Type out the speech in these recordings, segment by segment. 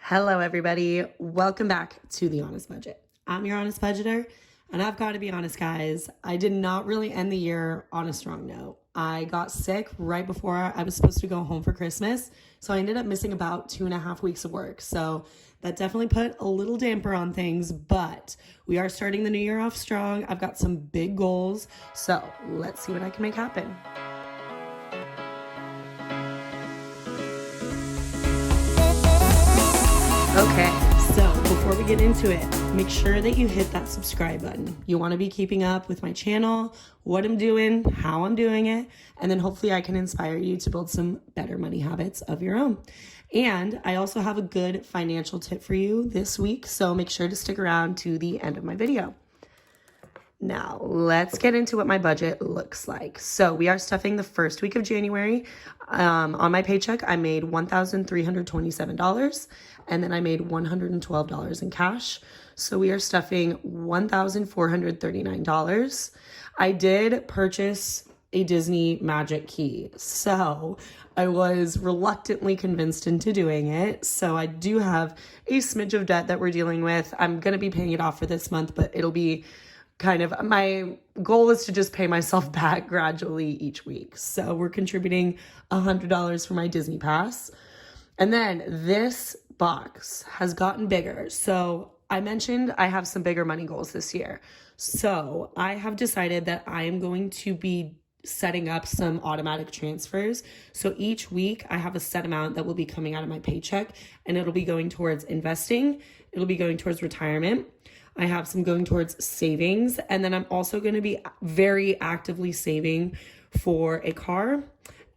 Hello, everybody. Welcome back to The Honest Budget. I'm your honest budgeter, and I've got to be honest, guys. I did not really end the year on a strong note. I got sick right before I was supposed to go home for Christmas, so I ended up missing about 2.5 weeks of work. So that definitely put a little damper on things, but we are starting the new year off strong. I've got some big goals, so let's see what I can make happen. Okay, so before we get into it, make sure that you hit that subscribe button. You want to be keeping up with my channel, what I'm doing, how I'm doing it, and then hopefully I can inspire you to build some better money habits of your own. And I also have a good financial tip for you this week, so make sure to stick around to the end of my video. Now, let's get into what my budget looks like. So we are stuffing the first week of January. On my paycheck, I made $1,327, and then I made $112 in cash. So we are stuffing $1,439. I did purchase a Disney Magic Key, so I was reluctantly convinced into doing it. So I do have a smidge of debt that we're dealing with. I'm going to be paying it off for this month, but it'll be kind of, my goal is to just pay myself back gradually each week. So we're contributing $100 for my Disney pass. And then this box has gotten bigger. So I mentioned I have some bigger money goals this year. So I have decided that I am going to be setting up some automatic transfers. So each week I have a set amount that will be coming out of my paycheck, and it'll be going towards investing. It'll be going towards retirement. I have some going towards savings, and then I'm also going to be very actively saving for a car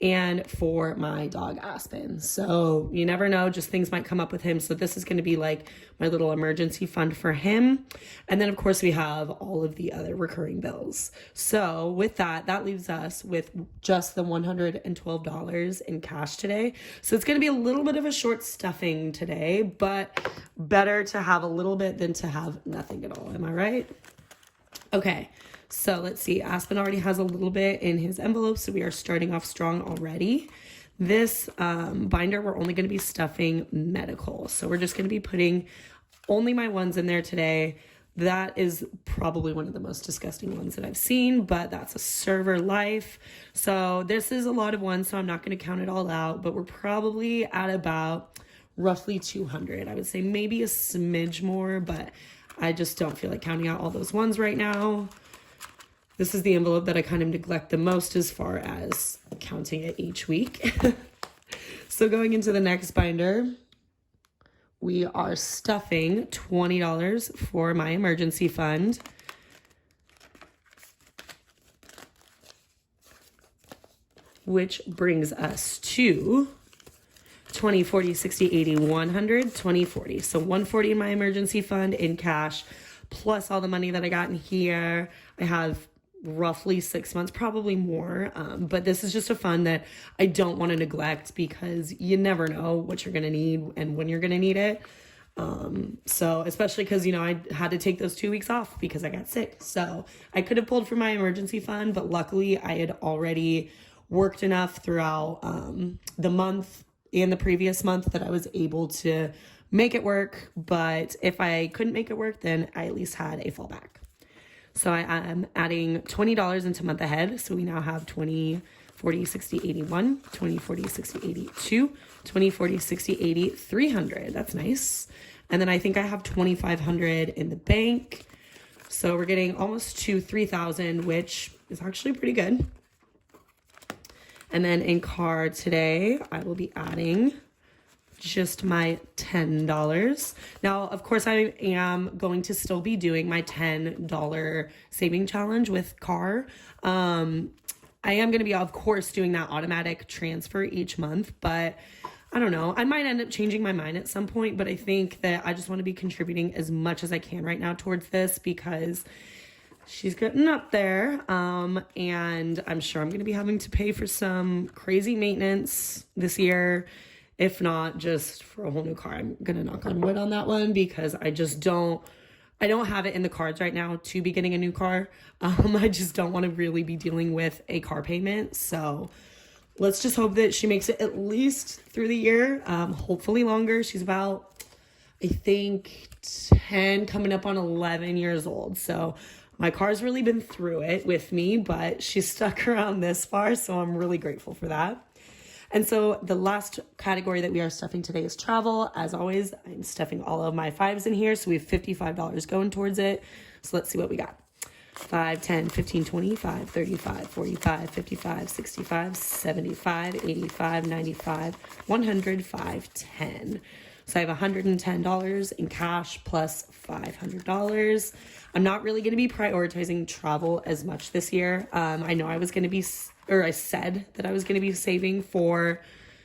and for my dog Aspen. So you never know, just things might come up with him. So this is going to be like my little emergency fund for him. And then of course we have all of the other recurring bills. So with that leaves us with just the $112 in cash today. So it's going to be a little bit of a short stuffing today, but better to have a little bit than to have nothing at all. Am I right? Okay. So let's see, Aspen already has a little bit in his envelope, so we are starting off strong already. This binder, we're only going to be stuffing medical. So we're just going to be putting only my ones in there today. That is probably one of the most disgusting ones that I've seen, but that's a server life. So this is a lot of ones, so I'm not going to count it all out, but we're probably at about roughly 200. I would say maybe a smidge more, but I just don't feel like counting out all those ones right now. This is the envelope that I kind of neglect the most as far as counting it each week. So going into the next binder, we are stuffing $20 for my emergency fund. Which brings us to 20, 40, 60, 80, 100, 20, 40. So 140 in my emergency fund in cash, plus all the money that I got in here. I have roughly 6 months, probably more. But this is just a fund that I don't want to neglect because you never know what you're going to need and when you're going to need it. So especially because, I had to take those 2 weeks off because I got sick. So I could have pulled from my emergency fund, but luckily I had already worked enough throughout the month and the previous month that I was able to make it work. But if I couldn't make it work, then I at least had a fallback. So I am adding $20 into month ahead. So we now have 20, 40, 60, 81, 20, 40, 60, 82, 20, 40, 60, 80, 300. That's nice. And then I think I have 2,500 in the bank. So we're getting almost to 3,000, which is actually pretty good. And then in card today, I will be adding just my $10. Now, of course, I am going to still be doing my $10 saving challenge with car. I am going to be, of course, doing that automatic transfer each month, but I don't know. I might end up changing my mind at some point, but I think that I just want to be contributing as much as I can right now towards this because she's getting up there. And I'm sure I'm going to be having to pay for some crazy maintenance this year. If not, just for a whole new car. I'm going to knock on wood on that one because I don't have it in the cards right now to be getting a new car. I just don't want to really be dealing with a car payment. So let's just hope that she makes it at least through the year, hopefully longer. She's about I think 10, coming up on 11 years old. So my car's really been through it with me, but she's stuck around this far. So I'm really grateful for that. And so the last category that we are stuffing today is travel. As always, I'm stuffing all of my fives in here. So we have $55 going towards it. So let's see what we got. 5, 10, 15, 25, 35, 45, 55, 65, 75, 85, 95, 105, 10. So I have $110 in cash plus $500. I'm not really going to be prioritizing travel as much this year. I know I was going to be, or I said that I was going to be saving for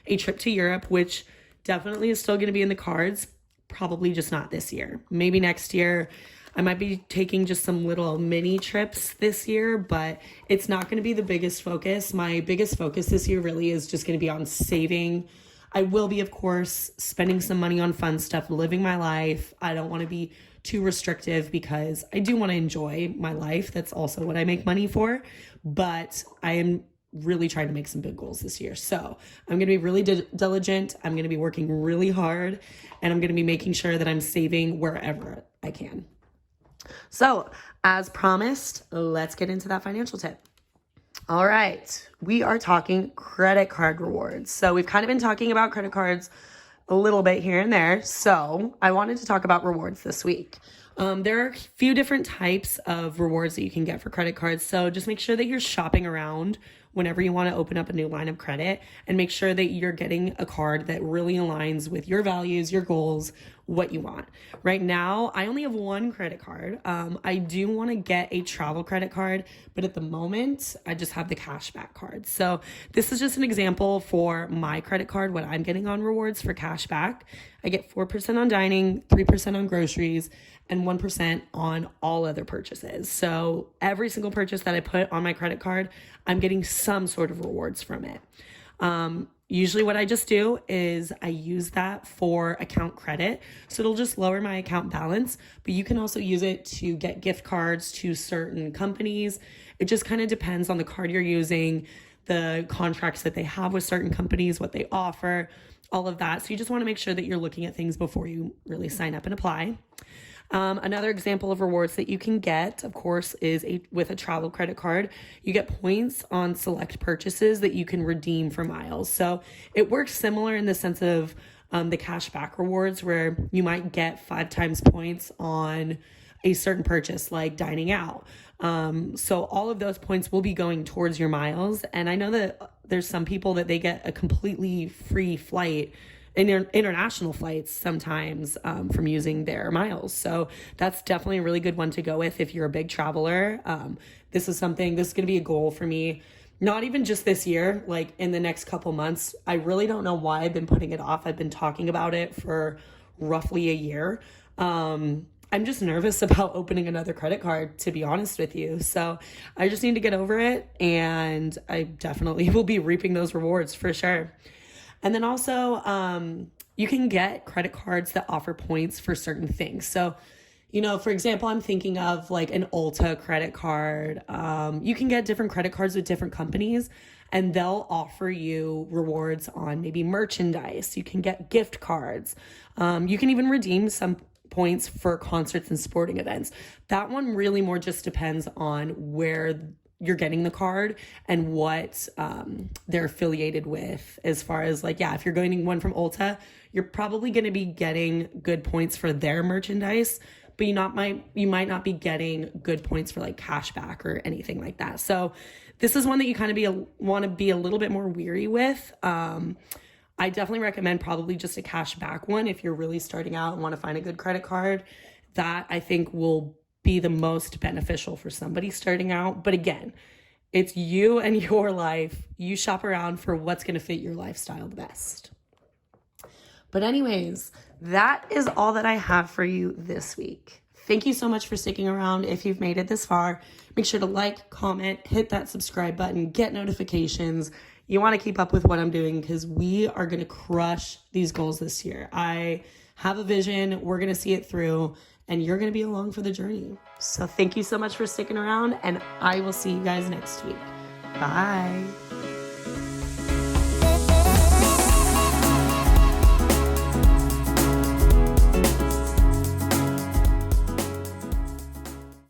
a trip to Europe, which definitely is still going to be in the cards. Probably just not this year. Maybe next year. I might be taking just some little mini trips this year, but it's not going to be the biggest focus. My biggest focus this year really is just going to be on saving. I will be, of course, spending some money on fun stuff, living my life. I don't want to be too restrictive because I do want to enjoy my life. That's also what I make money for. But I am really trying to make some big goals this year. So I'm going to be really diligent. I'm going to be working really hard, and I'm going to be making sure that I'm saving wherever I can. So as promised, let's get into that financial tip. All right, we are talking credit card rewards. So we've kind of been talking about credit cards a little bit here and there. So I wanted to talk about rewards this week. There are a few different types of rewards that you can get for credit cards. So just make sure that you're shopping around whenever you want to open up a new line of credit, and make sure that you're getting a card that really aligns with your values, your goals, what you want. Right now, I only have one credit card. I do want to get a travel credit card, but at the moment, I just have the cashback card. So this is just an example for my credit card, what I'm getting on rewards for cashback. I get 4% on dining, 3% on groceries, and 1% on all other purchases. So every single purchase that I put on my credit card, I'm getting some sort of rewards from it. Usually what I just do is I use that for account credit. So it'll just lower my account balance, but you can also use it to get gift cards to certain companies. It just kind of depends on the card you're using, the contracts that they have with certain companies, what they offer, all of that. So you just want to make sure that you're looking at things before you really sign up and apply. Another example of rewards that you can get, of course, is with a travel credit card. You get points on select purchases that you can redeem for miles. So it works similar in the sense of the cashback rewards, where you might get 5 times points on a certain purchase, like dining out. So all of those points will be going towards your miles. And I know that there's some people that they get a completely free flight, international flights sometimes, from using their miles. So that's definitely a really good one to go with if you're a big traveler. This is going to be a goal for me, not even just this year, like in the next couple months. I really don't know why I've been putting it off. I've been talking about it for roughly a year. I'm just nervous about opening another credit card, to be honest with you. So I just need to get over it, and I definitely will be reaping those rewards for sure. And then also, you can get credit cards that offer points for certain things. So, for example, I'm thinking of like an Ulta credit card. You can get different credit cards with different companies, and they'll offer you rewards on maybe merchandise. You can get gift cards. You can even redeem some points for concerts and sporting events. That one really more just depends on where you're getting the card and what they're affiliated with, as far as like, if you're getting one from Ulta, you're probably going to be getting good points for their merchandise, but you might not be getting good points for like cashback or anything like that. So this is one that you kind of want to be a little bit more weary with. I definitely recommend probably just a cashback one if you're really starting out and want to find a good credit card. That I think will be the most beneficial for somebody starting out. But again, it's you and your life. You shop around for what's going to fit your lifestyle the best. But anyways, that is all that I have for you this week. Thank you so much for sticking around. If you've made it this far, make sure to like, comment, hit that subscribe button, get notifications. You want to keep up with what I'm doing, because we are going to crush these goals this year. I have a vision. We're going to see it through, and you're going to be along for the journey. So thank you so much for sticking around, and I will see you guys next week. Bye.